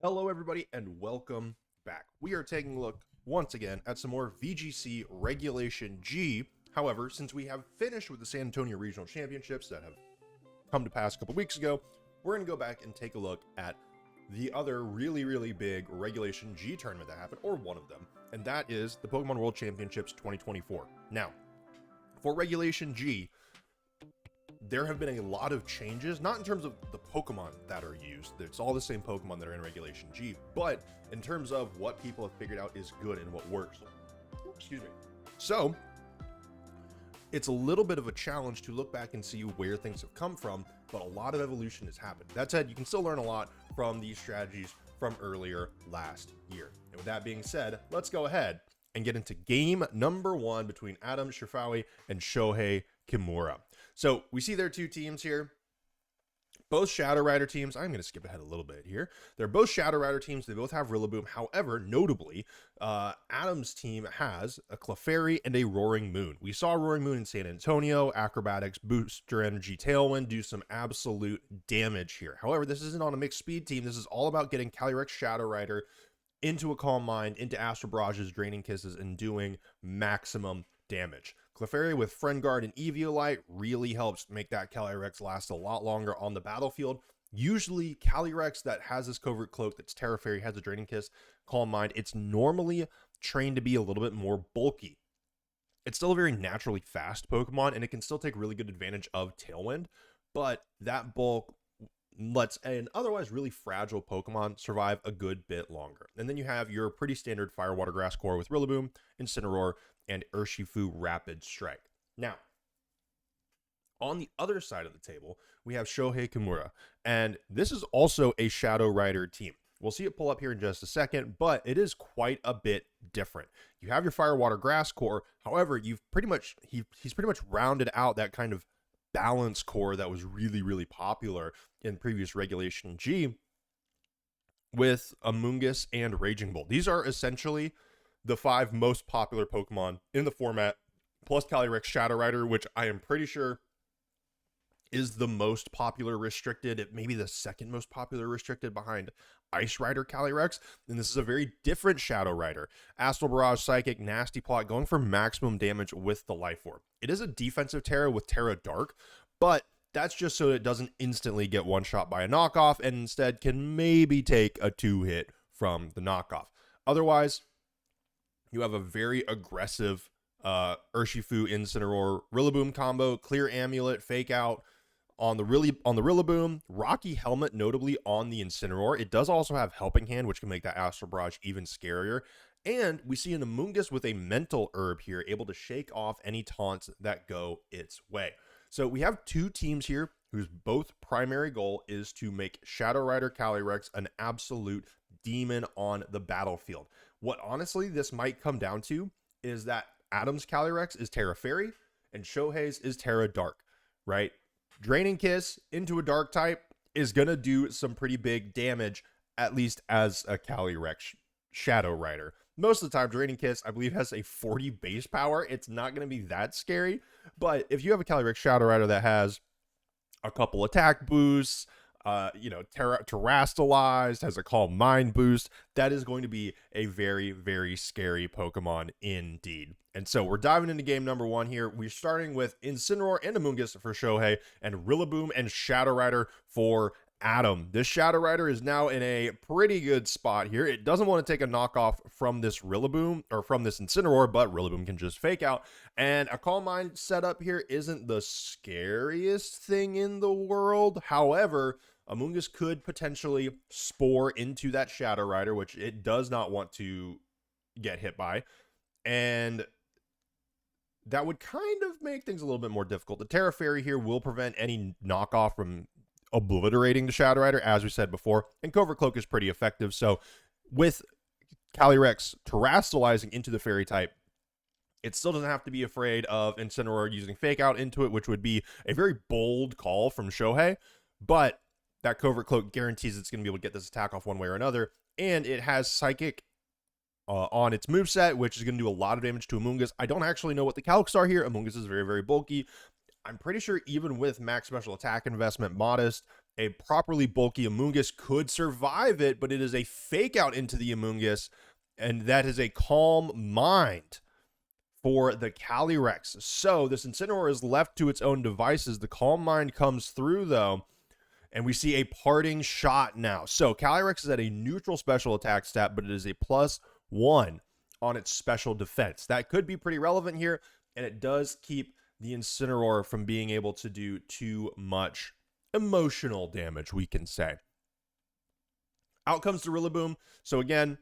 Hello, everybody, and welcome back. We are taking a look once again at some more VGC Regulation G. However, since we have finished with the San Antonio Regional Championships that have come to pass a couple weeks ago, we're going to go back and take a look at the other really big Regulation G tournament that happened, or one of them, and that is the Pokemon World Championships 2024. Now, for Regulation G, there have been a lot of changes, not in terms of the Pokemon that are used. It's all the same Pokemon that are in Regulation G, but in terms of what people have figured out is good and what works. Excuse me. So, it's a little bit of a challenge to look back and see where things have come from, but a lot of evolution has happened. That said, you can still learn a lot from these strategies from earlier last year. And with that being said, let's go ahead and get into game number one between Adam Cherfaoui and Shohei Kimura. So we see their two teams here, both Shadow Rider teams. I'm going to skip ahead a little bit here. They're both Shadow Rider teams. They both have Rillaboom. However, notably, Adam's team has a Clefairy and a Roaring Moon. We saw Roaring Moon in San Antonio, Acrobatics, Booster Energy, Tailwind do some absolute damage here. However, this isn't on a mixed speed team. This is all about getting Calyrex Shadow Rider into a Calm Mind, into Astral Barrages, Draining Kisses, and doing maximum damage. Clefairy with Friend Guard and Eviolite really helps make that Calyrex last a lot longer on the battlefield. Usually, Calyrex that has this Covert Cloak that's Terra Fairy, has a Draining Kiss, Calm Mind, it's normally trained to be a little bit more bulky. It's still a very naturally fast Pokemon, and it can still take really good advantage of Tailwind, but that bulk lets an otherwise really fragile Pokemon survive a good bit longer. And then you have your pretty standard Fire, Water, Grass core with Rillaboom, Incineroar, and Urshifu Rapid Strike. Now, on the other side of the table, we have Shohei Kimura, and this is also a Shadow Rider team. We'll see it pull up here in just a second, but it is quite a bit different. You have your Fire, Water, Grass core. However, he's pretty much rounded out that kind of balance core that was really popular in previous Regulation G with Amoonguss and Raging Bull. These are essentially the 5 most popular Pokemon in the format, plus Calyrex Shadow Rider, which I am pretty sure is the most popular restricted. It may be the second most popular restricted behind Ice Rider Calyrex. And this is a very different Shadow Rider. Astral Barrage, Psychic, Nasty Plot, going for maximum damage with the Life Orb. It is a defensive Terra with Terra Dark, but that's just so it doesn't instantly get one shot by a knockoff and instead can maybe take a 2-hit from the knockoff. Otherwise, you have a very aggressive Urshifu, Incineroar, Rillaboom combo, Clear Amulet, Fake Out on the Rillaboom, Rocky Helmet notably on the Incineroar. It does also have Helping Hand, which can make that Astral Barrage even scarier. And we see an Amoonguss with a Mental Herb here, able to shake off any taunts that go its way. So we have two teams here whose both primary goal is to make Shadow Rider Calyrex an absolute demon on the battlefield. What honestly this might come down to is that Adam's Calyrex is Terra Fairy and Shohei's is Terra Dark, right? Draining Kiss into a Dark type is going to do some pretty big damage, at least as a Calyrex Shadow Rider. Most of the time, Draining Kiss, I believe, has a 40 base power. It's not going to be that scary, but if you have a Calyrex Shadow Rider that has a couple attack boosts, terrestrialized, has a Calm Mind boost, that is going to be a very scary Pokemon indeed. And so we're diving into game number one here. We're starting with Incineroar and Amoonguss for Shohei, and Rillaboom and Shadow Rider for Adam. This Shadow Rider is now in a pretty good spot here. It doesn't want to take a knockoff from this Rillaboom or from this Incineroar, but Rillaboom can just Fake Out. And a Calm Mind setup here isn't the scariest thing in the world. However, Amoonguss could potentially spore into that Shadow Rider, which it does not want to get hit by. And that would kind of make things a little bit more difficult. The Terra Fairy here will prevent any knockoff from obliterating the Shadow Rider, as we said before, and Covert Cloak is pretty effective. So with Calyrex terrestrializing into the Fairy type, it still doesn't have to be afraid of Incineroar using Fake Out into it, which would be a very bold call from Shohei, but that Covert Cloak guarantees it's going to be able to get this attack off one way or another, and it has Psychic on its moveset, which is going to do a lot of damage to Amoonguss. I don't actually know what the calcs are here. Amoonguss is very bulky. I'm pretty sure even with max special attack investment modest, a properly bulky Amoonguss could survive it, but it is a fake out into the Amoonguss, and that is a Calm Mind for the Calyrex. So this Incineroar is left to its own devices. The Calm Mind comes through, though, and we see a Parting Shot now. So Calyrex is at a neutral special attack stat, but it is a +1 on its special defense. That could be pretty relevant here, and it does keep the Incineroar from being able to do too much emotional damage, we can say. Out comes the Rillaboom. So again,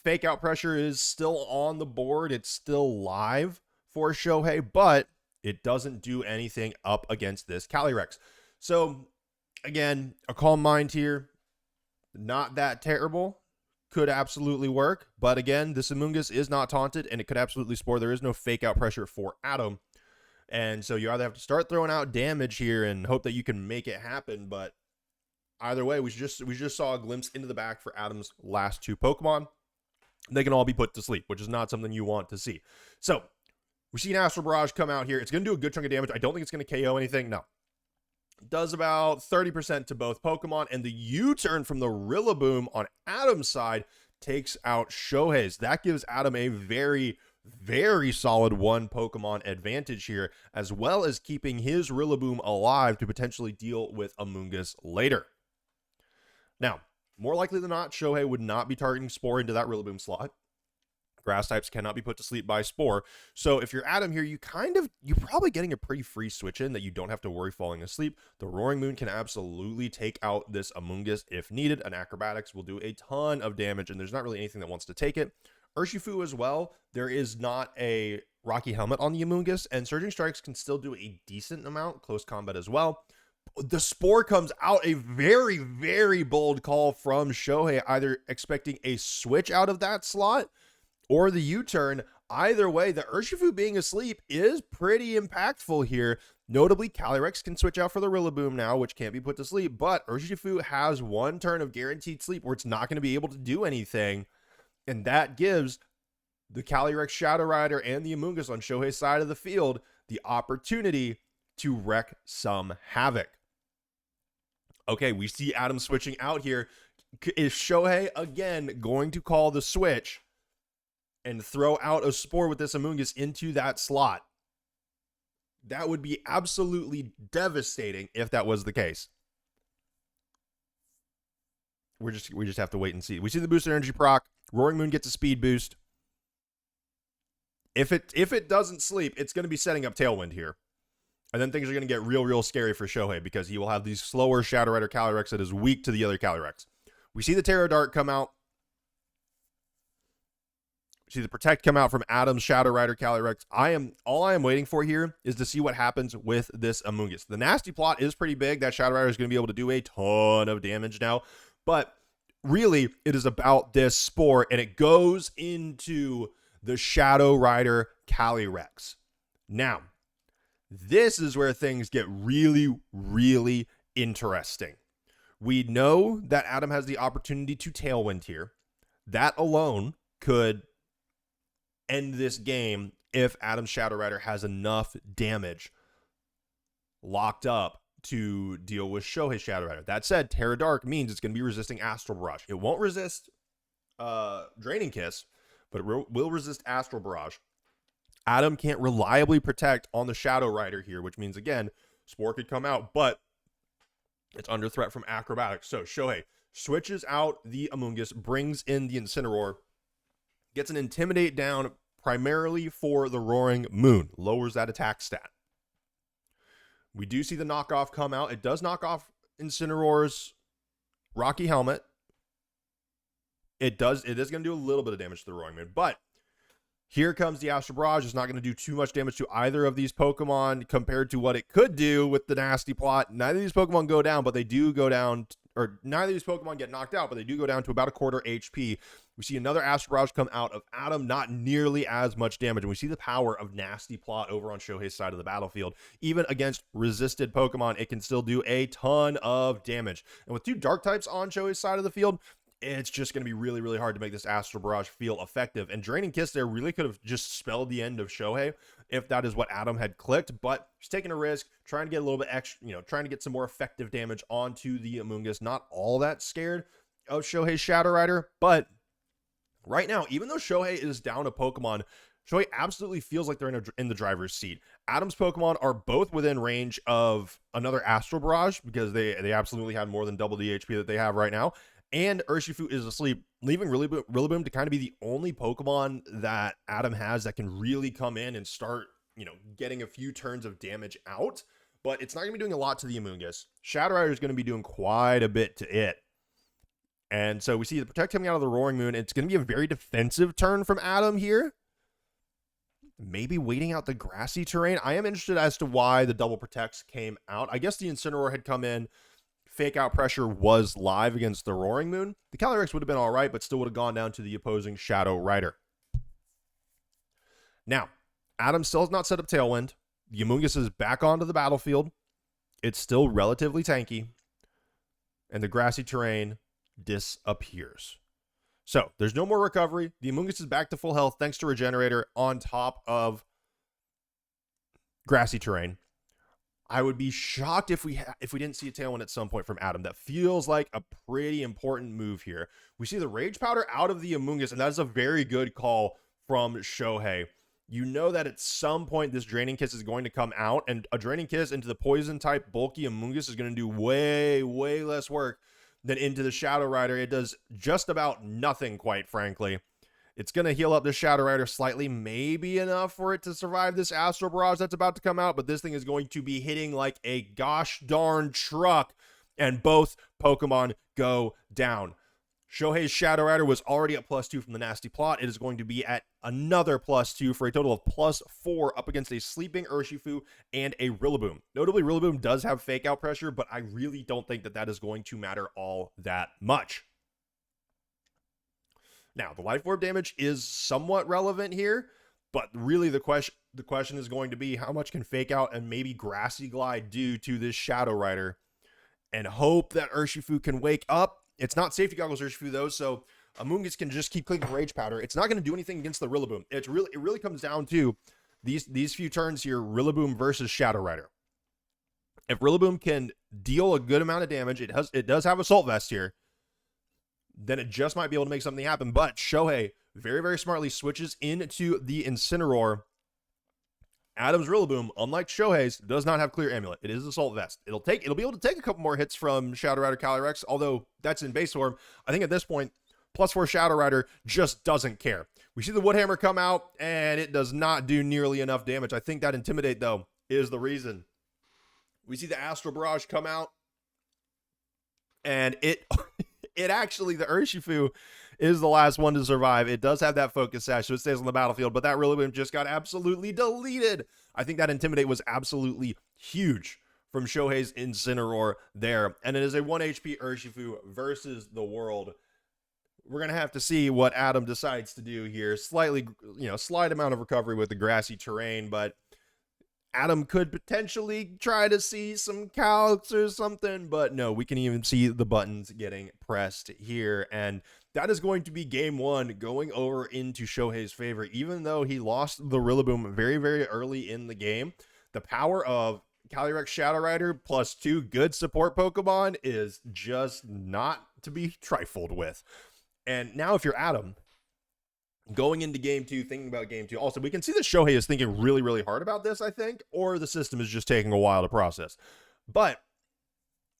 fake out pressure is still on the board. It's still live for Shohei, but it doesn't do anything up against this Calyrex. So again, a Calm Mind here, not that terrible. Could absolutely work. But again, this Amoonguss is not taunted, and it could absolutely Spore. There is no fake out pressure for Adam. And so you either have to start throwing out damage here and hope that you can make it happen. But either way, we just saw a glimpse into the back for Adam's last two Pokemon. They can all be put to sleep, which is not something you want to see. So we see an Astral Barrage come out here. It's going to do a good chunk of damage. I don't think it's going to KO anything. No. It does about 30% to both Pokemon. And the U-turn from the Rillaboom on Adam's side takes out Shohei's. That gives Adam a very, very solid one Pokemon advantage here, as well as keeping his Rillaboom alive to potentially deal with Amoonguss later. Now, more likely than not, Shohei would not be targeting Spore into that Rillaboom slot. Grass types cannot be put to sleep by Spore. So if you're Adam here, you're probably getting a pretty free switch in that you don't have to worry falling asleep. The Roaring Moon can absolutely take out this Amoonguss if needed. An Acrobatics will do a ton of damage, and there's not really anything that wants to take it. Urshifu as well. There is not a Rocky Helmet on the Amoonguss, and Surging Strikes can still do a decent amount, close combat as well. The Spore comes out, a very, very bold call from Shohei, either expecting a switch out of that slot or the U-turn. Either way, the Urshifu being asleep is pretty impactful here. Notably, Calyrex can switch out for the Rillaboom now, which can't be put to sleep, but Urshifu has one turn of guaranteed sleep where it's not going to be able to do anything, and that gives the Calyrex Shadow Rider and the Amoonguss on Shohei's side of the field the opportunity to wreak some havoc. Okay, we see Adam switching out here. Is Shohei again going to call the switch and throw out a Spore with this Amoonguss into that slot? That would be absolutely devastating if that was the case. We just have to wait and see. We see the boosted energy proc. Roaring Moon gets a speed boost. If it doesn't sleep, it's going to be setting up Tailwind here. And then things are going to get real scary for Shohei, because he will have these slower Shadow Rider Calyrex that is weak to the other Calyrex. We see the Terra Dart come out. We see the Protect come out from Adam's Shadow Rider Calyrex. All I am waiting for here is to see what happens with this Amoonguss. The Nasty Plot is pretty big. That Shadow Rider is going to be able to do a ton of damage now. But really, it is about this Spore, and it goes into the Shadow Rider Calyrex. Now, this is where things get really interesting. We know that Adam has the opportunity to Tailwind here. That alone could end this game if Adam's Shadow Rider has enough damage locked up to deal with Shohei's Shadow Rider. That said, Terra Dark means it's going to be resisting Astral Barrage. It won't resist Draining Kiss, but it will resist Astral Barrage. Adam can't reliably protect on the Shadow Rider here, which means, again, Spore could come out, but it's under threat from Acrobatics. So Shohei switches out the Amoonguss, brings in the Incineroar, gets an Intimidate down primarily for the Roaring Moon, lowers that attack stat. We do see the knockoff come out. It does knock off Incineroar's Rocky Helmet. It is going to do a little bit of damage to the Roaring Moon, but here comes the Astral Barrage. It's not going to do too much damage to either of these Pokemon compared to what it could do with the Nasty Plot. Neither of these Pokemon go down, but they do go down, or neither of these Pokemon get knocked out, but they do go down to about a quarter HP. We see another Astral Barrage come out of Adam, not nearly as much damage. And we see the power of Nasty Plot over on Shohei's side of the battlefield. Even against resisted Pokemon, it can still do a ton of damage. And with two Dark types on Shohei's side of the field, it's just going to be really, really hard to make this Astral Barrage feel effective. And Draining Kiss there really could have just spelled the end of Shohei if that is what Adam had clicked, but he's taking a risk, trying to get a little bit extra, trying to get some more effective damage onto the Amoonguss. Not all that scared of Shohei's Shadow Rider, but right now, even though Shohei is down a Pokemon, Shohei absolutely feels like they're in the driver's seat. Adam's Pokemon are both within range of another Astral Barrage because they absolutely had more than double the HP that they have right now. And Urshifu is asleep, leaving Rillaboom to kind of be the only Pokemon that Adam has that can really come in and start, getting a few turns of damage out. But it's not going to be doing a lot to the Amoonguss. Shadow Rider is going to be doing quite a bit to it. And so we see the Protect coming out of the Roaring Moon. It's going to be a very defensive turn from Adam here. Maybe waiting out the grassy terrain. I am interested as to why the double Protects came out. I guess the Incineroar had come in. Fake Out Pressure was live against the Roaring Moon. The Calyrex would have been all right, but still would have gone down to the opposing Shadow Rider. Now, Adam still has not set up Tailwind. The Amoonguss is back onto the battlefield. It's still relatively tanky. And the grassy terrain disappears. So, there's no more recovery. The Amoonguss is back to full health thanks to Regenerator on top of grassy terrain. I would be shocked if we didn't see a Tailwind at some point from Adam. That feels like a pretty important move here. We see the Rage Powder out of the Amoonguss, and that is a very good call from Shohei. You know that at some point this Draining Kiss is going to come out, and a Draining Kiss into the Poison-type bulky Amoonguss is going to do way, way less work than into the Shadow Rider. It does just about nothing, quite frankly. It's going to heal up the Shadow Rider slightly, maybe enough for it to survive this Astral Barrage that's about to come out, but this thing is going to be hitting like a gosh darn truck, and both Pokemon go down. Shohei's Shadow Rider was already at +2 from the Nasty Plot. It is going to be at another +2 for a total of +4 up against a sleeping Urshifu and a Rillaboom. Notably, Rillaboom does have Fake Out Pressure, but I really don't think that is going to matter all that much. Now, the Life Orb damage is somewhat relevant here, but really the question is going to be how much can Fake Out and maybe Grassy Glide do to this Shadow Rider, and hope that Urshifu can wake up. It's not Safety Goggles Urshifu though, so Amoonguss can just keep clicking Rage Powder. It's not going to do anything against the Rillaboom. It really comes down to these few turns here, Rillaboom versus Shadow Rider. If Rillaboom can deal a good amount of damage, it does have Assault Vest here, then it just might be able to make something happen. But Shohei very, very smartly switches into the Incineroar. Adam's Rillaboom, unlike Shohei's, does not have Clear Amulet. It is Assault Vest. It'll be able to take a couple more hits from Shadow Rider Calyrex, although that's in base form. I think at this point, +4 Shadow Rider just doesn't care. We see the Woodhammer come out, and it does not do nearly enough damage. I think that Intimidate, though, is the reason. We see the Astral Barrage come out, and it actually, the Urshifu is the last one to survive. It does have that Focus Sash, so it stays on the battlefield, but that Rillaboom just got absolutely deleted. I think that Intimidate was absolutely huge from Shohei's Incineroar there, and it is a 1 HP Urshifu versus the world. We're going to have to see what Adam decides to do here. Slight amount of recovery with the grassy terrain, but Adam could potentially try to see some calcs or something, but no, we can even see the buttons getting pressed here, and that is going to be game one going over into Shohei's favor. Even though he lost the Rillaboom very, very early in the game, the power of Calyrex Shadow Rider +2 good support Pokemon is just not to be trifled with. And now if you're Adam, going into game two, thinking about game two, also, we can see that Shohei is thinking really, really hard about this, I think, or the system is just taking a while to process. But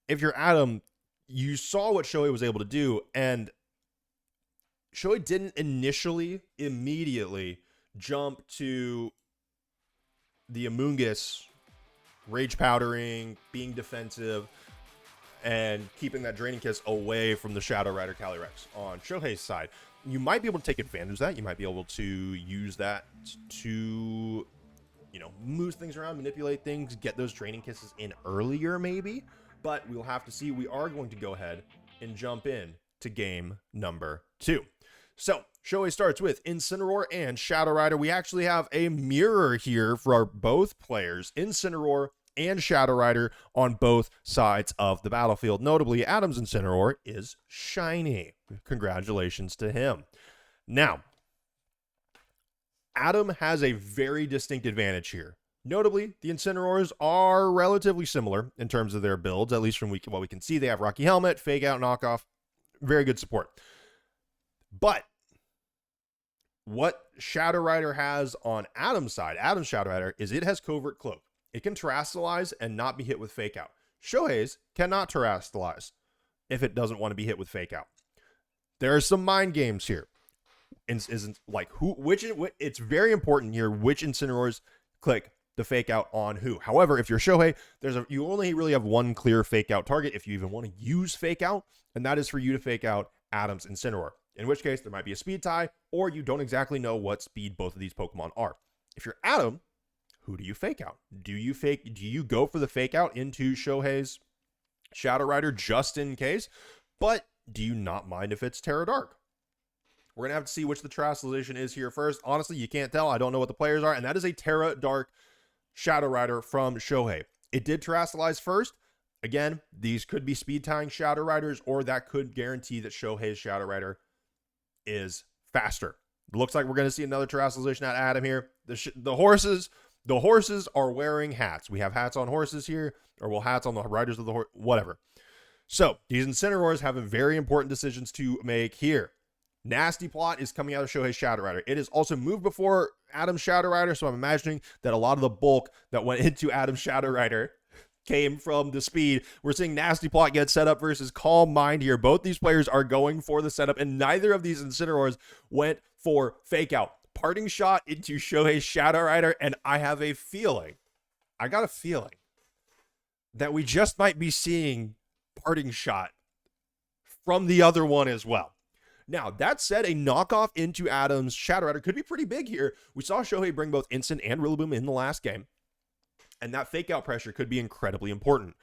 if you're Adam, you saw what Shohei was able to do, and Shohei didn't immediately jump to the Amoonguss Rage Powdering, being defensive, and keeping that Draining Kiss away from the Shadow Rider Calyrex on Shohei's side. You might be able to take advantage of that. You might be able to use that to, move things around, manipulate things, get those Draining Kisses in earlier maybe. But we'll have to see. We are going to go ahead and jump in to game number 2. So, Shohei starts with Incineroar and Shadow Rider. We actually have a mirror here for both players. Incineroar and Shadow Rider on both sides of the battlefield. Notably, Adam's Incineroar is shiny. Congratulations to him. Now, Adam has a very distinct advantage here. Notably, the Incineroars are relatively similar in terms of their builds, at least from what we can see. They have Rocky Helmet, Fake Out, Knockoff, very good support. But what Shadow Rider has on Adam's side, Adam's Shadow Rider, is it has Covert Cloak. It can Terrastalize and not be hit with Fake Out. Shohei's cannot Terrastalize if it doesn't want to be hit with Fake Out. There are some mind games here. Isn't like it's very important here which Incineroars click the Fake Out on who. However, if you're Shohei, you only really have one clear Fake Out target if you even want to use Fake Out, and that is for you to Fake Out Adam's Incineroar. In which case, there might be a speed tie, or you don't exactly know what speed both of these Pokemon are. If you're Adam, who do you Fake Out? Do you go for the Fake Out into Shohei's Shadow Rider just in case? But do you not mind if it's Terra Dark? We're going to have to see which the Terrastalization is here first. Honestly, you can't tell. I don't know what the players are, and that is a Terra Dark Shadow Rider from Shohei. It did Terrastalize first. Again, these could be speed tying Shadow Riders, or that could guarantee that Shohei's Shadow Rider is faster. It looks like we're going to see another Terrastalization at Adam here. The horses are wearing hats. We have hats on horses here, or hats on the riders of the horse, whatever. So these Incineroars have very important decisions to make here. Nasty Plot is coming out of Shohei's Shadow Rider. It is also moved before Adam's Shadow Rider, so I'm imagining that a lot of the bulk that went into Adam's Shadow Rider came from the speed. We're seeing Nasty Plot get set up versus Calm Mind here. Both these players are going for the setup, and neither of these Incineroars went for Fake Out. Parting Shot into Shohei's Shadow Rider, and I got a feeling that we just might be seeing Parting Shot from the other one as well. Now, that said, a knockoff into Adam's Shadow Rider could be pretty big here. We saw Shohei bring both Instant and Rillaboom in the last game, and that Fake Out pressure could be incredibly important.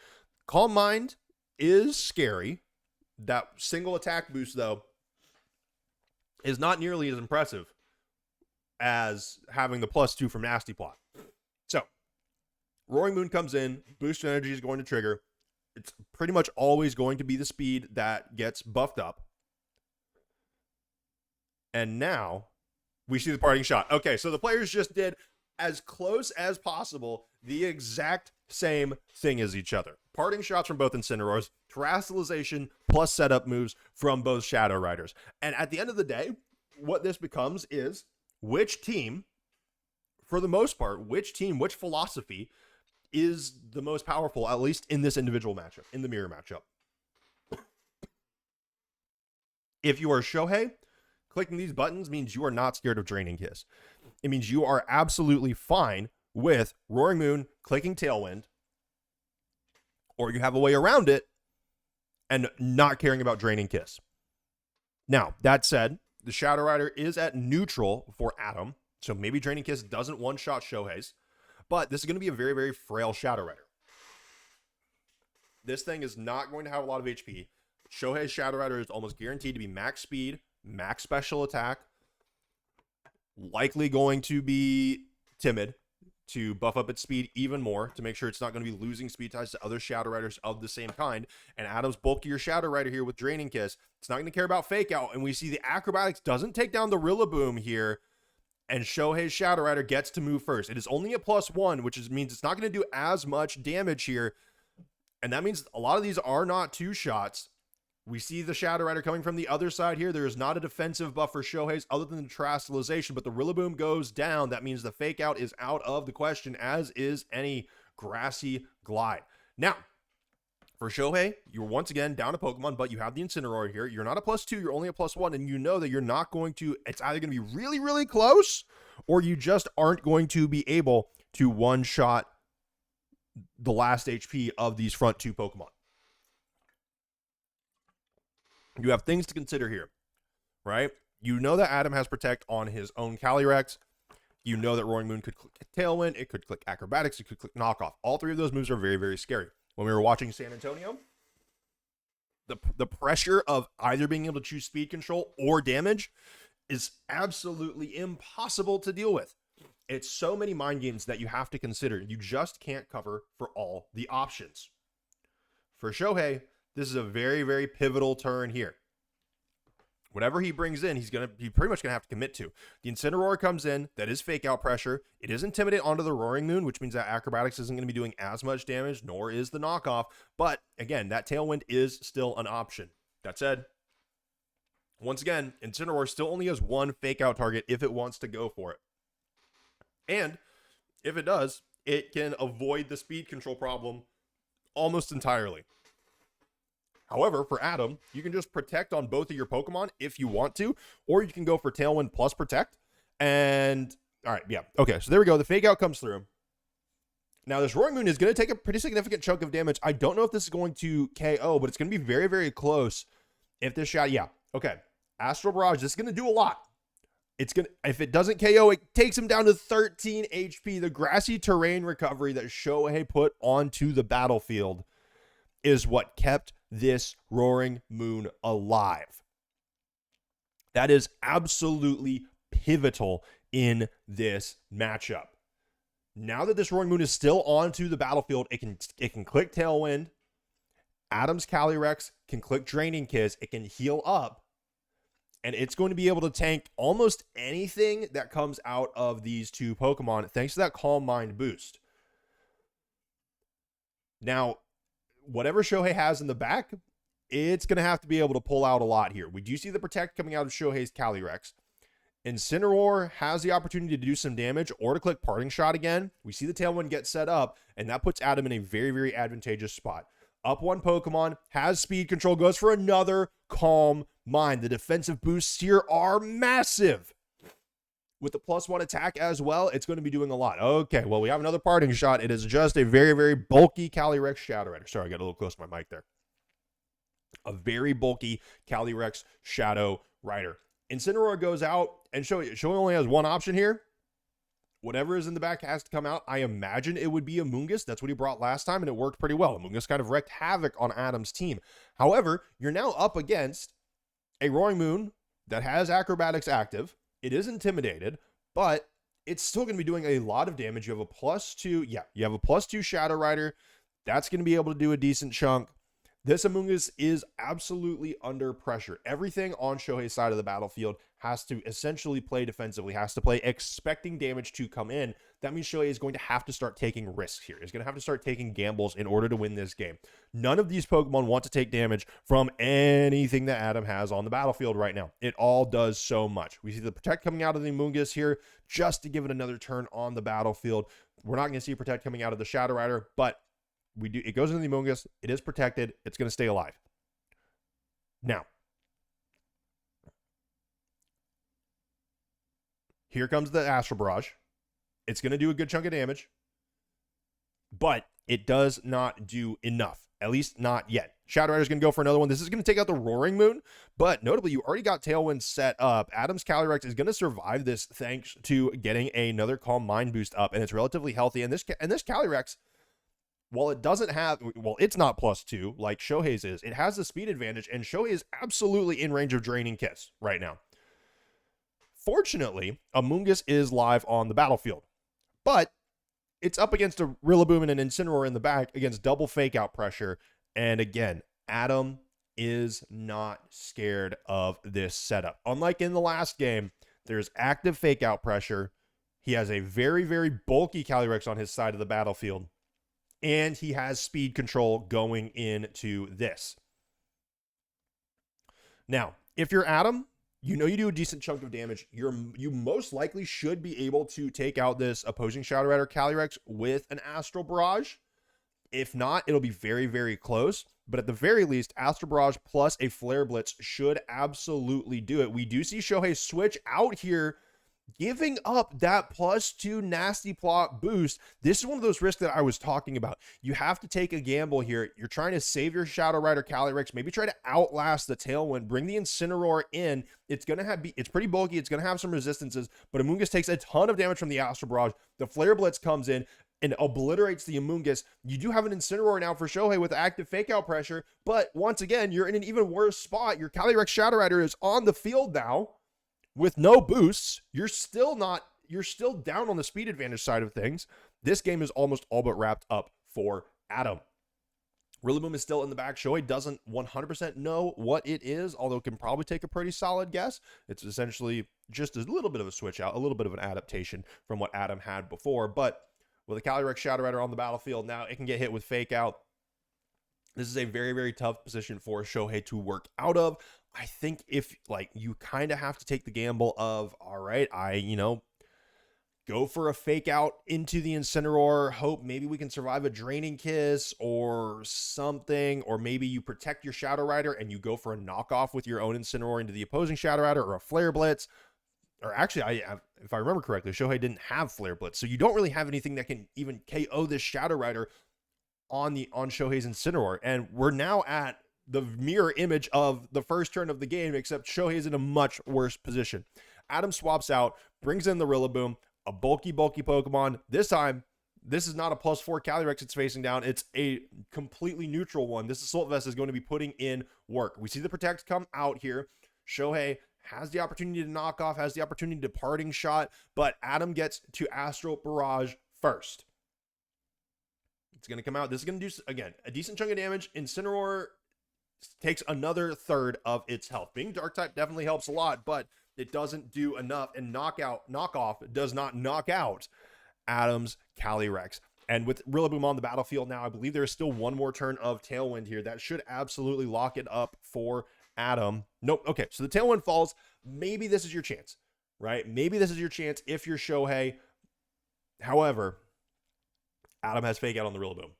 Calm Mind is scary. That single attack boost, though, is not nearly as impressive as having the +2 from Nasty Plot. So, Roaring Moon comes in, Boost Energy is going to trigger. It's pretty much always going to be the speed that gets buffed up. And now we see the Parting Shot. Okay, so the players just did, as close as possible, the exact same thing as each other. Parting Shots from both Incineroars, Terrastalization plus setup moves from both Shadow Riders. And at the end of the day, what this becomes is which team, for the most part, which philosophy is the most powerful, at least in this individual matchup, in the mirror matchup. If you are Shohei, clicking these buttons means you are not scared of Draining Kiss. It means you are absolutely fine with Roaring Moon, clicking Tailwind, or you have a way around it and not caring about Draining Kiss. Now, that said, the Shadow Rider is at neutral for Adam, so maybe Draining Kiss doesn't one-shot Shohei's, but this is going to be a very, very frail Shadow Rider. This thing is not going to have a lot of HP. Shohei's Shadow Rider is almost guaranteed to be max speed, max special attack, likely going to be timid to buff up its speed even more to make sure it's not going to be losing speed ties to other Shadow Riders of the same kind. And Adam's bulkier Shadow Rider here with Draining Kiss, it's not going to care about Fake Out. And we see the Acrobatics doesn't take down the Rillaboom here, and Shohei's Shadow Rider gets to move first. It is only a +1, which means it's not going to do as much damage here. And that means a lot of these are not two shots. We see the Shadow Rider coming from the other side here. There is not a defensive buff for Shohei's other than the Terrastalization, but the Rillaboom goes down. That means the Fake Out is out of the question, as is any Grassy Glide. Now, for Shohei, you're once again down a Pokemon, but you have the Incineroar here. You're not a +2, you're only a +1, and you know that you're not going to, it's either going to be really, really close, or you just aren't going to be able to one-shot the last HP of these front two Pokemon. You have things to consider here, right? You know that Adam has Protect on his own Calyrex. You know that Roaring Moon could click Tailwind, it could click Acrobatics, it could click Knockoff. All three of those moves are very, very scary. When we were watching San Antonio, the pressure of either being able to choose speed control or damage is absolutely impossible to deal with. It's so many mind games that you have to consider. You just can't cover for all the options. For Shohei, this is a very, very pivotal turn here. Whatever he brings in, he's pretty much gonna have to commit to. The Incineroar comes in, that is fake out pressure. It is Intimidate onto the Roaring Moon, which means that Acrobatics isn't gonna be doing as much damage, nor is the knockoff. But again, that Tailwind is still an option. That said, once again, Incineroar still only has one fake out target if it wants to go for it. And if it does, it can avoid the speed control problem almost entirely. However, for Adam, you can just protect on both of your Pokemon if you want to, or you can go for Tailwind plus protect. And all right, yeah. Okay, so there we go. The fake out comes through. Now, this Roaring Moon is going to take a pretty significant chunk of damage. I don't know if this is going to KO, but it's going to be very, very close. If this shot, yeah. Okay. Astral Barrage, this is going to do a lot. If it doesn't KO, it takes him down to 13 HP. The grassy terrain recovery that Shohei put onto the battlefield is what kept this Roaring Moon alive. That is absolutely pivotal in this matchup. Now that this Roaring Moon is still onto the battlefield, it can click Tailwind. Adam's Calyrex can click Draining Kiss. It can heal up. And it's going to be able to tank almost anything that comes out of these two Pokemon thanks to that Calm Mind boost. Now, whatever Shohei has in the back, it's going to have to be able to pull out a lot here. We do see the Protect coming out of Shohei's Calyrex. Incineroar has the opportunity to do some damage or to click Parting Shot again. We see the Tailwind get set up, and that puts Adam in a very, very advantageous spot. Up one Pokemon, has speed control, goes for another Calm Mind. The defensive boosts here are massive. With the +1 attack as well, it's going to be doing a lot. Okay, well, we have another Parting Shot. It is just a very, very bulky Calyrex Shadow Rider. Sorry, I got a little close to my mic there. A very bulky Calyrex Shadow Rider. Incineroar goes out, and Shohei only has one option here. Whatever is in the back has to come out. I imagine it would be Amoonguss. That's what he brought last time, and it worked pretty well. Amoonguss kind of wreaked havoc on Adam's team. However, you're now up against a Roaring Moon that has Acrobatics active. It is intimidated, but it's still going to be doing a lot of damage. You have a +2. Yeah, you have a +2 Shadow Rider. That's going to be able to do a decent chunk. This Amoonguss is absolutely under pressure. Everything on Shohei's side of the battlefield has to essentially play defensively, has to play expecting damage to come in. That means Shohei is going to have to start taking risks here. He's going to have to start taking gambles in order to win this game. None of these Pokemon want to take damage from anything that Adam has on the battlefield right now. It all does so much. We see the Protect coming out of the Amoonguss here just to give it another turn on the battlefield. We're not going to see Protect coming out of the Shadow Rider, but it goes into the Amoonguss. It is protected. It's going to stay alive. Now, here comes the Astral Barrage. It's going to do a good chunk of damage, but it does not do enough. At least not yet. Shadow Rider's going to go for another one. This is going to take out the Roaring Moon, but notably, you already got Tailwind set up. Adam's Calyrex is going to survive this thanks to getting another Calm Mind boost up, and it's relatively healthy. And this Calyrex, while it doesn't have, well, it's not +2 like Shohei's is. It has the speed advantage, and Shohei is absolutely in range of Draining Kiss right now. Fortunately, Amoonguss is live on the battlefield, but it's up against a Rillaboom and an Incineroar in the back against double fake out pressure. And again, Adam is not scared of this setup. Unlike in the last game, there's active fake out pressure. He has a very, very bulky Calyrex on his side of the battlefield. And he has speed control going into this. Now, if you're Adam, you know you do a decent chunk of damage. You most likely should be able to take out this opposing Shadow Rider Calyrex with an Astral Barrage. If not, it'll be very, very close. But at the very least, Astral Barrage plus a Flare Blitz should absolutely do it. We do see Shohei switch out here, giving up that +2 Nasty Plot boost. This is one of those risks that I was talking about. You have to take a gamble here. You're trying to save your Shadow Rider Calyrex, maybe try to outlast the Tailwind, bring the Incineroar in. It's pretty bulky. It's going to have some resistances, but Amoonguss takes a ton of damage from the Astral Barrage. The Flare Blitz comes in and obliterates the Amoonguss. You do have an Incineroar now for Shohei with active fake out pressure, but once again, you're in an even worse spot. Your Calyrex Shadow Rider is on the field now with no boosts. You're still not you're still down on the speed advantage side of things. This game is almost all but wrapped up for Adam. Rillaboom is still in the back. Shohei doesn't 100% know what it is, although can probably take a pretty solid guess. It's essentially just a little bit of a switch out, a little bit of an adaptation from what Adam had before. But with a Calyrex Shadow Rider on the battlefield now, it can get hit with Fake Out. This is a very, very tough position for Shohei to work out of. I think if, like, you kind of have to take the gamble of, all right, go for a Fake Out into the Incineroar, hope maybe we can survive a Draining Kiss or something, or maybe you protect your Shadow Rider and you go for a knockoff with your own Incineroar into the opposing Shadow Rider, or a Flare Blitz. Or actually, if I remember correctly, Shohei didn't have Flare Blitz, so you don't really have anything that can even KO this Shadow Rider on Shohei's Incineroar. And we're now at the mirror image of the first turn of the game, except Shohei's in a much worse position. Adam swaps out, brings in the Rillaboom, a bulky Pokemon. This time, this is not a +4 Calyrex it's facing down. It's a completely neutral one. This Assault Vest is going to be putting in work. We see the Protect come out here. Shohei has the opportunity to knock off, has the opportunity to Parting Shot, but Adam gets to Astral Barrage first. It's going to come out. This is going to do, again, a decent chunk of damage. Incineroar takes another third of its health. Being Dark type definitely helps a lot, but it doesn't do enough, and knockoff does not knock out Adam's Calyrex. And with Rillaboom on the battlefield now, I believe there's still one more turn of Tailwind here. That should absolutely lock it up for Adam. Nope. Okay, so the Tailwind falls. Maybe this is your chance, right? Maybe this is your chance if you're Shohei. However, Adam has Fake Out on the Rillaboom.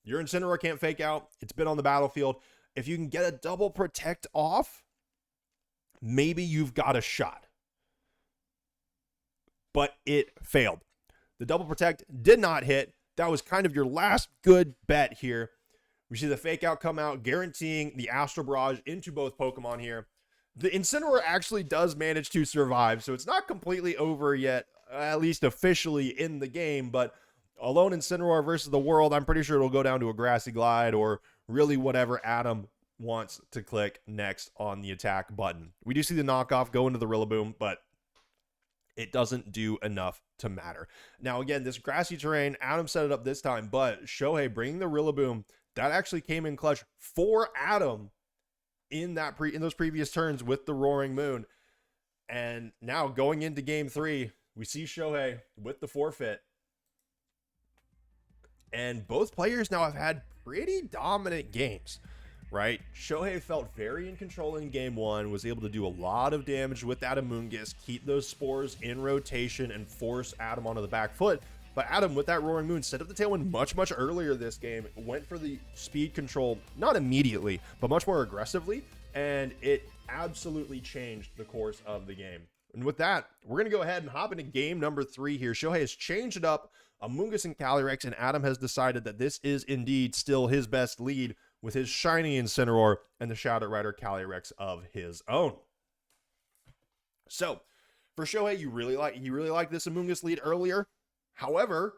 Your Incineroar can't Fake Out. It's been on the battlefield. If you can get a double Protect off, maybe you've got a shot. But it failed. The double Protect did not hit. That was kind of your last good bet here. We see the Fake Out come out, guaranteeing the Astral Barrage into both Pokemon here. The Incineroar actually does manage to survive, so it's not completely over yet, at least officially in the game, but alone Incineroar versus the world, I'm pretty sure it'll go down to a Grassy Glide or really whatever Adam wants to click next on the attack button. We do see the knockoff go into the Rillaboom, but it doesn't do enough to matter. Now, again, this grassy terrain, Adam set it up this time, but Shohei bringing the Rillaboom, that actually came in clutch for Adam in those previous turns with the Roaring Moon. And now going into game 3, we see Shohei with the forfeit. And both players now have had pretty dominant games, right? Shohei felt very in control in game 1, was able to do a lot of damage with that Amoonguss, keep those spores in rotation, and force Adam onto the back foot. But Adam, with that Roaring Moon, set up the Tailwind much earlier this game, went for the speed control, not immediately, but much more aggressively, and it absolutely changed the course of the game. And with that, we're going to go ahead and hop into game number 3 here. Shohei has changed it up, Amoonguss and Calyrex, and Adam has decided that this is indeed still his best lead with his shiny Incineroar and the Shadow Rider Calyrex of his own. So, for Shohei, he really liked this Amoonguss lead earlier. However,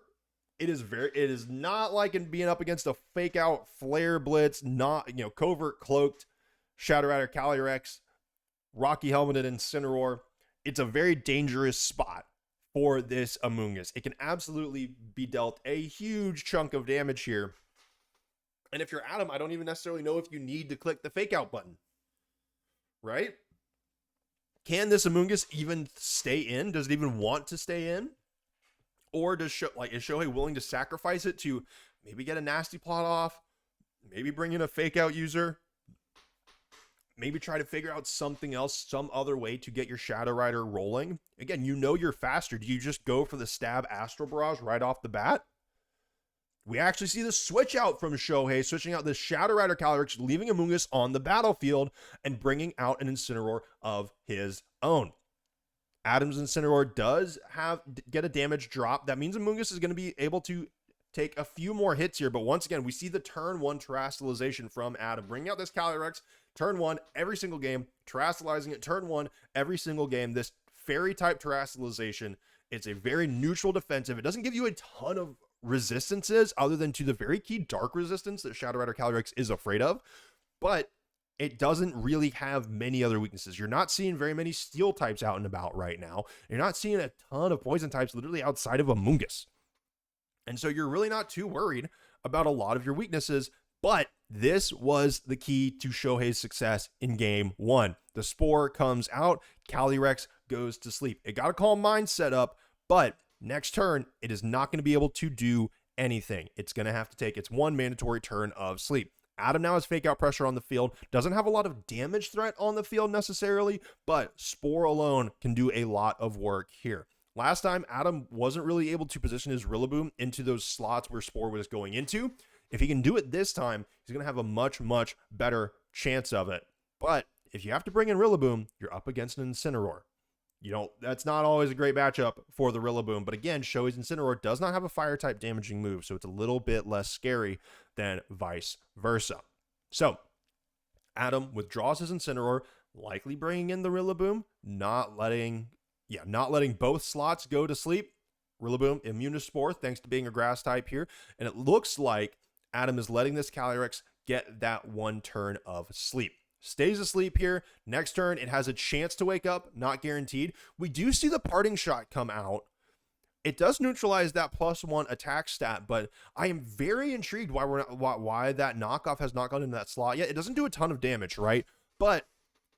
it is not like being up against a Fake Out Flare Blitz, not, covert cloaked Shadow Rider Calyrex, Rocky Helmeted Incineroar. It's a very dangerous spot for this Amoonguss. It can absolutely be dealt a huge chunk of damage here. And if you're Adam, I don't even necessarily know if you need to click the Fake Out button, right? Can this Amoonguss even stay in? Does it even want to stay in? Or is Shohei willing to sacrifice it to maybe get a Nasty Plot off, maybe bring in a Fake Out user, maybe try to figure out something else, some other way to get your Shadow Rider rolling? Again, you're faster. Do you just go for the stab Astral Barrage right off the bat? We actually see the switch out from Shohei, switching out the Shadow Rider Calyrex, leaving Amoonguss on the battlefield and bringing out an Incineroar of his own. Adam's Incineroar does get a damage drop. That means Amoonguss is going to be able to take a few more hits here. But once again, we see the turn 1 terastallization from Adam, bringing out this Calyrex, turn 1 every single game, terastallizing it turn 1 every single game. This fairy type terastallization, it's a very neutral defensive. It doesn't give you a ton of resistances other than to the very key dark resistance that Shadow Rider Calyrex is afraid of. But it doesn't really have many other weaknesses. You're not seeing very many steel types out and about right now. You're not seeing a ton of poison types literally outside of Amoonguss. And so you're really not too worried about a lot of your weaknesses, but this was the key to Shohei's success in game 1. The Spore comes out, Calyrex goes to sleep. It got a Calm Mind set up, but next turn, it is not going to be able to do anything. It's going to have to take its one mandatory turn of sleep. Adam now has Fake Out pressure on the field, doesn't have a lot of damage threat on the field necessarily, but Spore alone can do a lot of work here. Last time, Adam wasn't really able to position his Rillaboom into those slots where Spore was going into. If he can do it this time, he's going to have a much, much better chance of it. But if you have to bring in Rillaboom, you're up against an Incineroar. You know, that's not always a great matchup for the Rillaboom. But again, Shohei's Incineroar does not have a Fire-type damaging move, so it's a little bit less scary than vice versa. So, Adam withdraws his Incineroar, likely bringing in the Rillaboom, not letting both slots go to sleep. Rillaboom immune to Spore thanks to being a grass type here. And it looks like Adam is letting this Calyrex get that one turn of sleep. Stays asleep here. Next turn, it has a chance to wake up, not guaranteed. We do see the Parting Shot come out. It does neutralize that +1 attack stat, but I am very intrigued why that knockoff has not gone into that slot yet. It doesn't do a ton of damage, right? But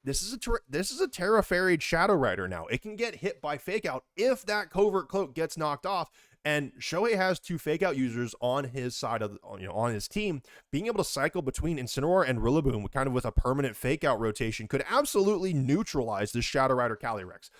this is a Terra Fairy Shadow Rider now. It can get hit by Fake Out if that Covert Cloak gets knocked off. And Shohei has 2 Fake Out users on his side of, on his team. Being able to cycle between Incineroar and Rillaboom kind of with a permanent Fake Out rotation could absolutely neutralize this Shadow Rider Calyrex.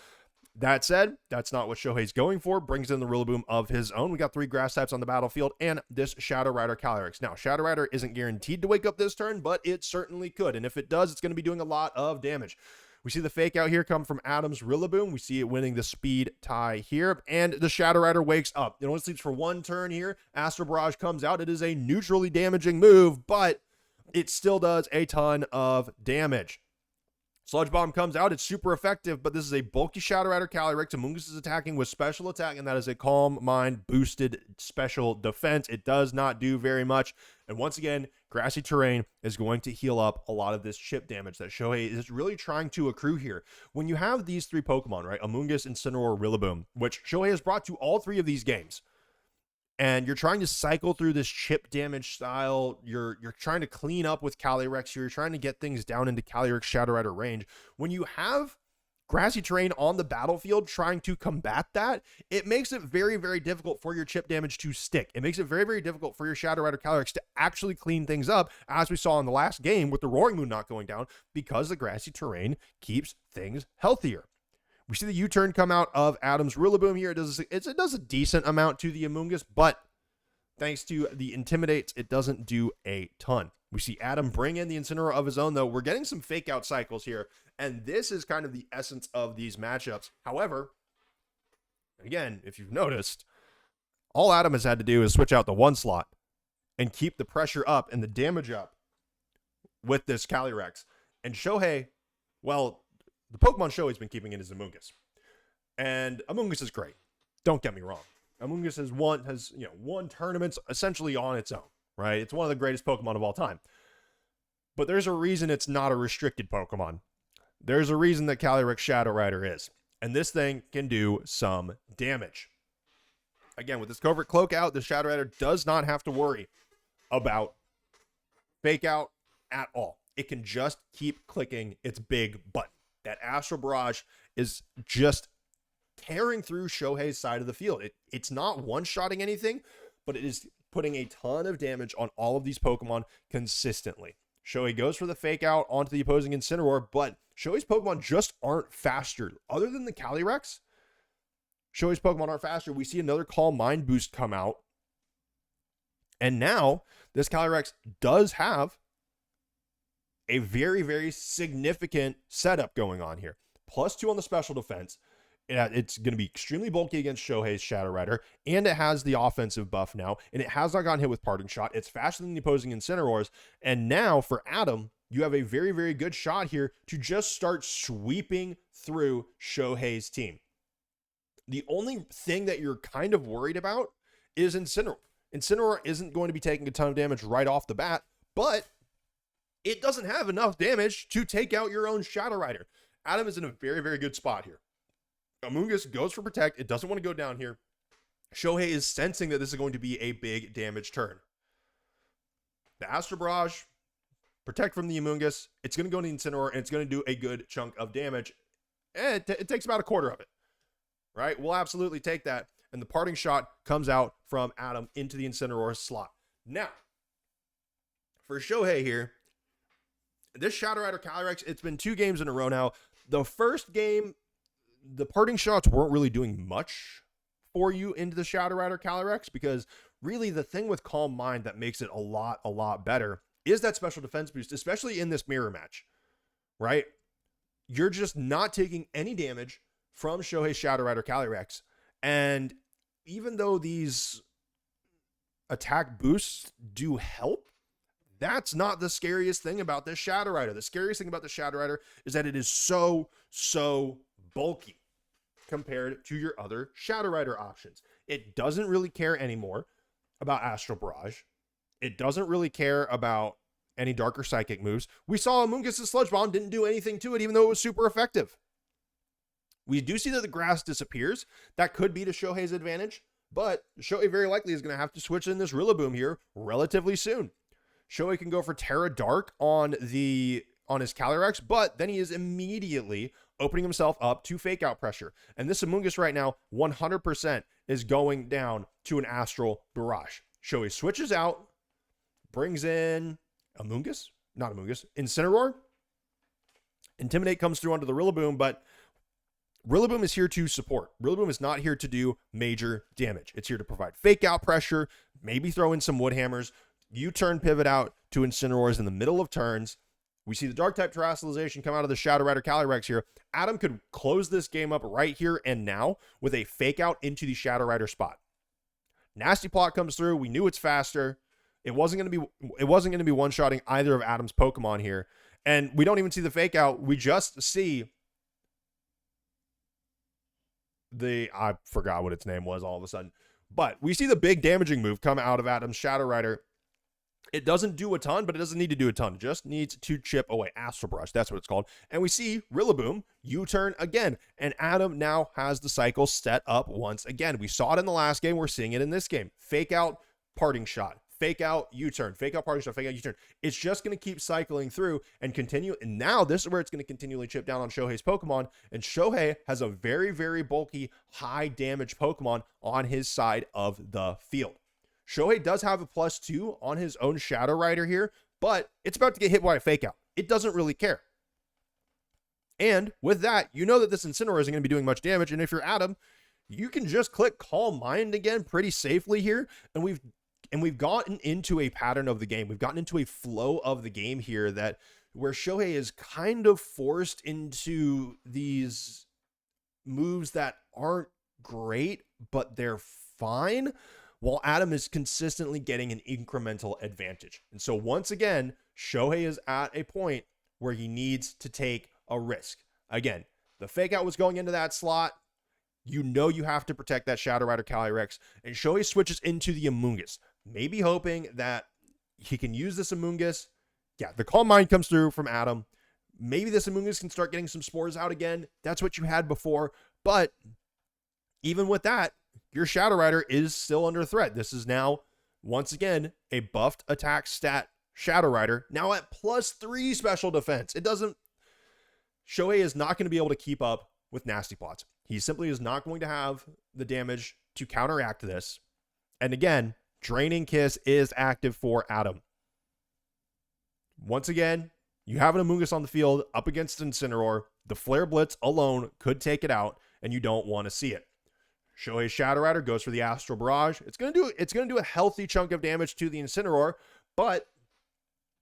That said, that's not what Shohei's going for. Brings in the Rillaboom of his own. We got 3 grass types on the battlefield and this Shadow Rider Calyrex. Now, Shadow Rider isn't guaranteed to wake up this turn, but it certainly could. And if it does, it's going to be doing a lot of damage. We see the Fake Out here come from Adam's Rillaboom. We see it winning the speed tie here. And the Shadow Rider wakes up. It only sleeps for 1 turn here. Astral Barrage comes out. It is a neutrally damaging move, but it still does a ton of damage. Sludge Bomb comes out. It's super effective, but this is a bulky Shadow Rider Calyrex. Amoonguss is attacking with special attack, and that is a Calm Mind boosted special defense. It does not do very much. And once again, Grassy Terrain is going to heal up a lot of this chip damage that Shohei is really trying to accrue here. When you have these 3 Pokemon, right? Amoonguss, Incineroar, Rillaboom, which Shohei has brought to all 3 of these games, and you're trying to cycle through this chip damage style, you're trying to clean up with Calyrex, you're trying to get things down into Calyrex Shadow Rider range. When you have Grassy Terrain on the battlefield trying to combat that, it makes it very, very difficult for your chip damage to stick. It makes it very, very difficult for your Shadow Rider Calyrex to actually clean things up, as we saw in the last game with the Roaring Moon not going down, because the Grassy Terrain keeps things healthier. We see the U-turn come out of Adam's Rillaboom here. It does a decent amount to the Amoonguss, but thanks to the Intimidates, it doesn't do a ton. We see Adam bring in the Incineroar of his own, though. We're getting some Fake Out cycles here, and this is kind of the essence of these matchups. However, again, if you've noticed, all Adam has had to do is switch out the 1 slot and keep the pressure up and the damage up with this Calyrex. And Shohei, well, the Pokemon Shohei's been keeping in his Amoonguss. And Amoonguss is great. Don't get me wrong. Amoonguss has won tournaments essentially on its own, right? It's one of the greatest Pokemon of all time. But there's a reason it's not a restricted Pokemon. There's a reason that Calyrex Shadow Rider is. And this thing can do some damage. Again, with this Covert Cloak out, the Shadow Rider does not have to worry about Fake Out at all. It can just keep clicking its big button. That Astral Barrage is just tearing through Shohei's side of the field. It's not one-shotting anything, but it is putting a ton of damage on all of these Pokemon consistently. Shohei goes for the Fake Out onto the opposing Incineroar, but Shohei's Pokemon just aren't faster. Other than the Calyrex, Shohei's Pokemon aren't faster. We see another Calm Mind boost come out. And now, this Calyrex does have a very, very significant setup going on here. +2 on the special defense. It's going to be extremely bulky against Shohei's Shadow Rider, and it has the offensive buff now, and it has not gotten hit with Parting Shot. It's faster than the opposing Incineroars, and now for Adam, you have a very, very good shot here to just start sweeping through Shohei's team. The only thing that you're kind of worried about is Incineroar. Incineroar isn't going to be taking a ton of damage right off the bat, but it doesn't have enough damage to take out your own Shadow Rider. Adam is in a very, very good spot here. Amoonguss goes for Protect. It doesn't want to go down here. Shohei is sensing that this is going to be a big damage turn. The Astral Barrage, Protect from the Amoonguss. It's going to go into Incineroar, and it's going to do a good chunk of damage. And it takes about a quarter of it, right? We'll absolutely take that. And the Parting Shot comes out from Adam into the Incineroar slot. Now, for Shohei here, this Shadow Rider Calyrex, it's been 2 games in a row now. The first game, the Parting Shots weren't really doing much for you into the Shadow Rider Calyrex, because really the thing with Calm Mind that makes it a lot better is that special defense boost, especially in this mirror match, right? You're just not taking any damage from Shohei's Shadow Rider Calyrex. And even though these attack boosts do help, that's not the scariest thing about this Shadow Rider. The scariest thing about the Shadow Rider is that it is so bulky compared to your other Shadow Rider options. It doesn't really care anymore about Astral Barrage. It doesn't really care about any Darker Psychic moves. We saw Amoonguss' Sludge Bomb didn't do anything to it, even though it was super effective. We do see that the grass disappears. That could be to Shohei's advantage, but Shohei very likely is going to have to switch in this Rillaboom here relatively soon. Shohei can go for Terra Dark on his Calyrex, but then he is immediately opening himself up to Fake Out pressure. And this Amoonguss right now, 100% is going down to an Astral Barrage. Shohei switches out, brings in Incineroar. Intimidate comes through onto the Rillaboom, but Rillaboom is here to support. Rillaboom is not here to do major damage. It's here to provide Fake Out pressure, maybe throw in some Wood Hammers, U-turn pivot out to Incineroars in the middle of turns. We see the Dark-type Terrestrialization come out of the Shadow Rider Calyrex here. Adam could close this game up right here and now with a Fake Out into the Shadow Rider spot. Nasty Plot comes through. We knew it's faster. It wasn't going to be one-shotting either of Adam's Pokemon here. And we don't even see the Fake Out. We just see I forgot what its name was all of a sudden. But we see the big damaging move come out of Adam's Shadow Rider. It doesn't do a ton, but it doesn't need to do a ton. It just needs to chip away. Astral Brush, that's what it's called. And we see Rillaboom U-turn again. And Adam now has the cycle set up once again. We saw it in the last game. We're seeing it in this game. Fake Out, Parting Shot. Fake Out, U-turn. Fake Out, Parting Shot. Fake Out, U-turn. It's just going to keep cycling through and continue. And now this is where it's going to continually chip down on Shohei's Pokemon. And Shohei has a very, very bulky, high damage Pokemon on his side of the field. Shohei does have a +2 on his own Shadow Rider here, but it's about to get hit by a Fake Out. It doesn't really care. And with that, you know that this Incineroar isn't going to be doing much damage. And if you're Adam, you can just click Calm Mind again pretty safely here. And we've gotten into a pattern of the game. We've gotten into a flow of the game here where Shohei is kind of forced into these moves that aren't great, but they're fine, while Adam is consistently getting an incremental advantage. And so once again, Shohei is at a point where he needs to take a risk. Again, the Fake Out was going into that slot. You know you have to protect that Shadow Rider Calyrex, and Shohei switches into the Amoonguss, maybe hoping that he can use this Amoonguss. Yeah, the Calm Mind comes through from Adam. Maybe this Amoonguss can start getting some spores out again. That's what you had before. But even with that, your Shadow Rider is still under threat. This is now, once again, a buffed attack stat Shadow Rider, now at +3 special defense. Shohei is not going to be able to keep up with Nasty Plots. He simply is not going to have the damage to counteract this. And again, Draining Kiss is active for Adam. Once again, you have an Amoonguss on the field up against Incineroar. The Flare Blitz alone could take it out, and you don't want to see it. Shohei's Shadow Rider goes for the Astral Barrage. It's going to do a healthy chunk of damage to the Incineroar, but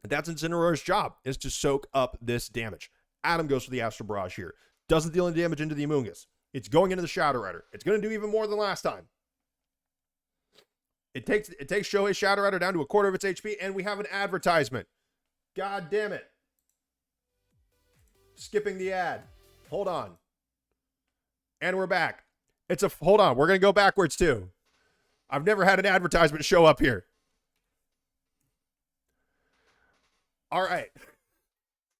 that's Incineroar's job, is to soak up this damage. Adam goes for the Astral Barrage here. Doesn't deal any damage into the Amoonguss. It's going into the Shadow Rider. It's going to do even more than last time. It takes Shohei's Shadow Rider down to a quarter of its HP, and we have an advertisement. God damn it. Skipping the ad. Hold on. And we're back. Hold on. We're going to go backwards too. I've never had an advertisement show up here. All right.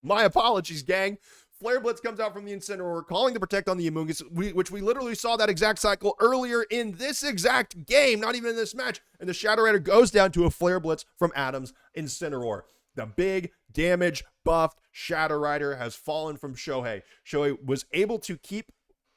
My apologies, gang. Flare Blitz comes out from the Incineroar, calling the Protect on the Amoonguss, which we literally saw that exact cycle earlier in this exact game, not even in this match. And the Shadow Rider goes down to a Flare Blitz from Adam's Incineroar. The big damage buffed Shadow Rider has fallen from Shohei. Shohei was able to keep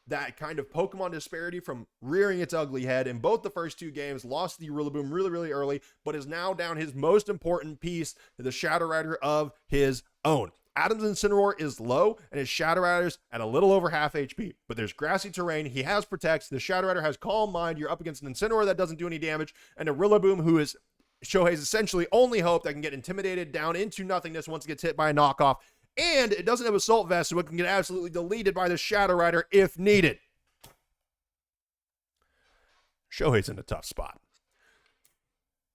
that kind of Pokemon disparity from rearing its ugly head in both the first two games, lost the Rillaboom really, really early, but is now down his most important piece to the Shadow Rider of his own. Adam's Incineroar is low, and his Shadow Rider's at a little over half HP. But there's grassy terrain. He has Protects. The Shadow Rider has Calm Mind. You're up against an Incineroar that doesn't do any damage, and a Rillaboom who is Shohei's essentially only hope that can get intimidated down into nothingness once it gets hit by a knockoff. And it doesn't have Assault Vest, so it can get absolutely deleted by the Shadow Rider if needed. Shohei's in a tough spot.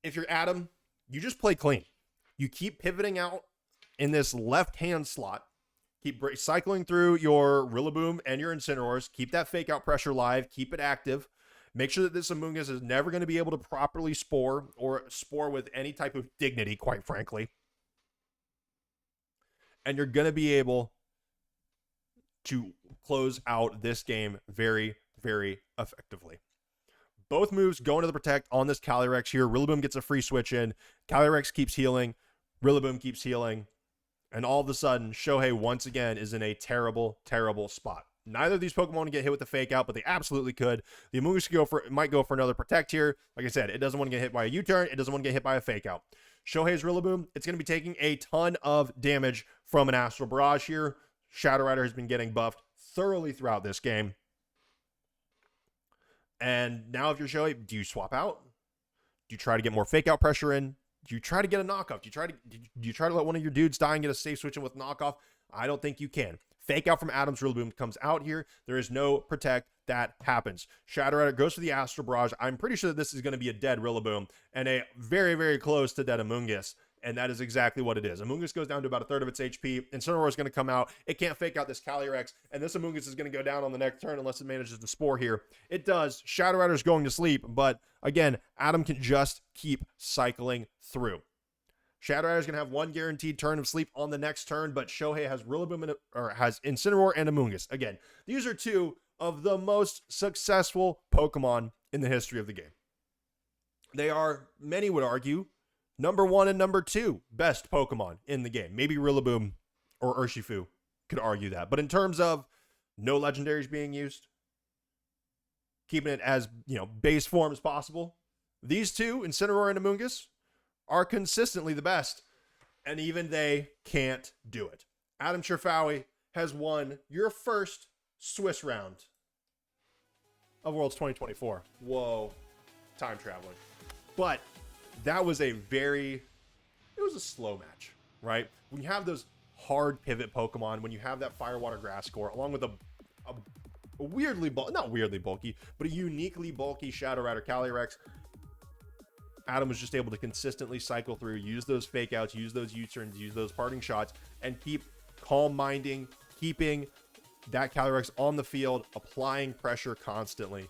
If you're Adam, you just play clean. You keep pivoting out in this left-hand slot. Keep cycling through your Rillaboom and your Incineroars. Keep that fake out pressure live. Keep it active. Make sure that this Amoonguss is never going to be able to properly spore or spore with any type of dignity, quite frankly. And you're going to be able to close out this game very, very effectively. Both moves go into the Protect on this Calyrex here. Rillaboom gets a free switch in. Calyrex keeps healing. Rillaboom keeps healing. And all of a sudden, Shohei once again is in a terrible, terrible spot. Neither of these Pokemon get hit with the fake out, but they absolutely could. The Amoonguss might go for another Protect here. Like I said, it doesn't want to get hit by a U-turn. It doesn't want to get hit by a fake out. Shohei's Rillaboom, it's going to be taking a ton of damage from an Astral Barrage here. Shadow Rider has been getting buffed thoroughly throughout this game. And now if you're Shohei, do you swap out? Do you try to get more fake out pressure in? Do you try to get a knockoff? Do you try to let one of your dudes die and get a safe switch in with knockoff? I don't think you can. Fake out from Adam's Rillaboom comes out here. There is no Protect that happens. Shadow Rider goes for the Astral Barrage. I'm pretty sure that this is going to be a dead Rillaboom and a very, very close to dead Amoonguss. And that is exactly what it is. Amoonguss goes down to about a third of its HP. Incineroar is going to come out. It can't fake out this Calyrex. And this Amoonguss is going to go down on the next turn unless it manages to spore here. It does. Shadow Rider is going to sleep. But again, Adam can just keep cycling through. Shadow Rider is going to have one guaranteed turn of sleep on the next turn, but Shohei has Rillaboom has Incineroar and Amoonguss. Again, these are two of the most successful Pokemon in the history of the game. They are, many would argue, number 1 and number 2 best Pokemon in the game. Maybe Rillaboom or Urshifu could argue that. But in terms of no legendaries being used, keeping it as, base form as possible, these two, Incineroar and Amoonguss, are consistently the best, and even they can't do it. Adam Cherfaoui has won your first Swiss round of Worlds 2024. Whoa, time traveling. But that was it was a slow match, right? When you have those hard pivot Pokemon, when you have that Fire, Water, Grass score, along with a weirdly, not weirdly bulky, but a uniquely bulky Shadow Rider Calyrex, Adam was just able to consistently cycle through, use those fake outs, use those U-turns, use those parting shots, and keep calm minding, keeping that Calyrex on the field, applying pressure constantly.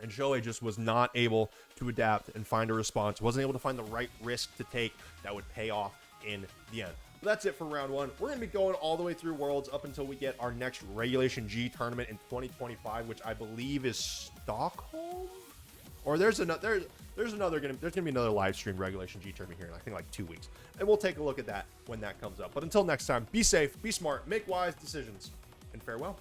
And Shohei just was not able to adapt and find a response, wasn't able to find the right risk to take that would pay off in the end. But that's it for round 1. We're going to be going all the way through Worlds up until we get our next Regulation G tournament in 2025, which I believe is Stockholm? Or there's going to be another live stream Regulation G tournament here in I think like 2 weeks. And we'll take a look at that when that comes up. But until next time, be safe, be smart, make wise decisions, and farewell.